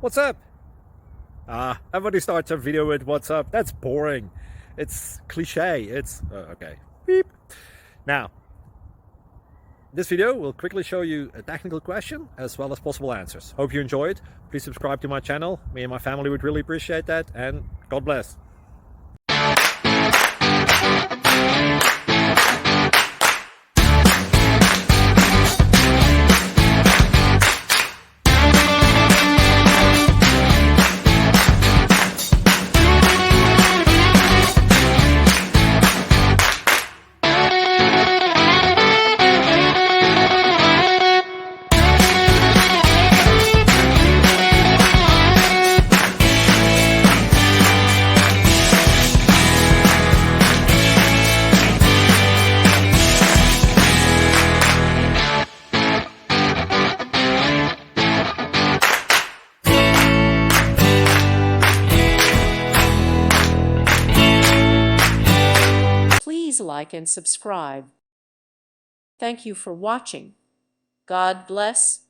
What's up? Everybody starts a video with what's up. That's boring. It's cliche. It's okay. Beep. Now, this video will quickly show you a technical question as well as possible answers. Hope you enjoy it. Please subscribe to my channel. Me and my family would really appreciate that. And God bless. Please like and subscribe. Thank you for watching. God bless.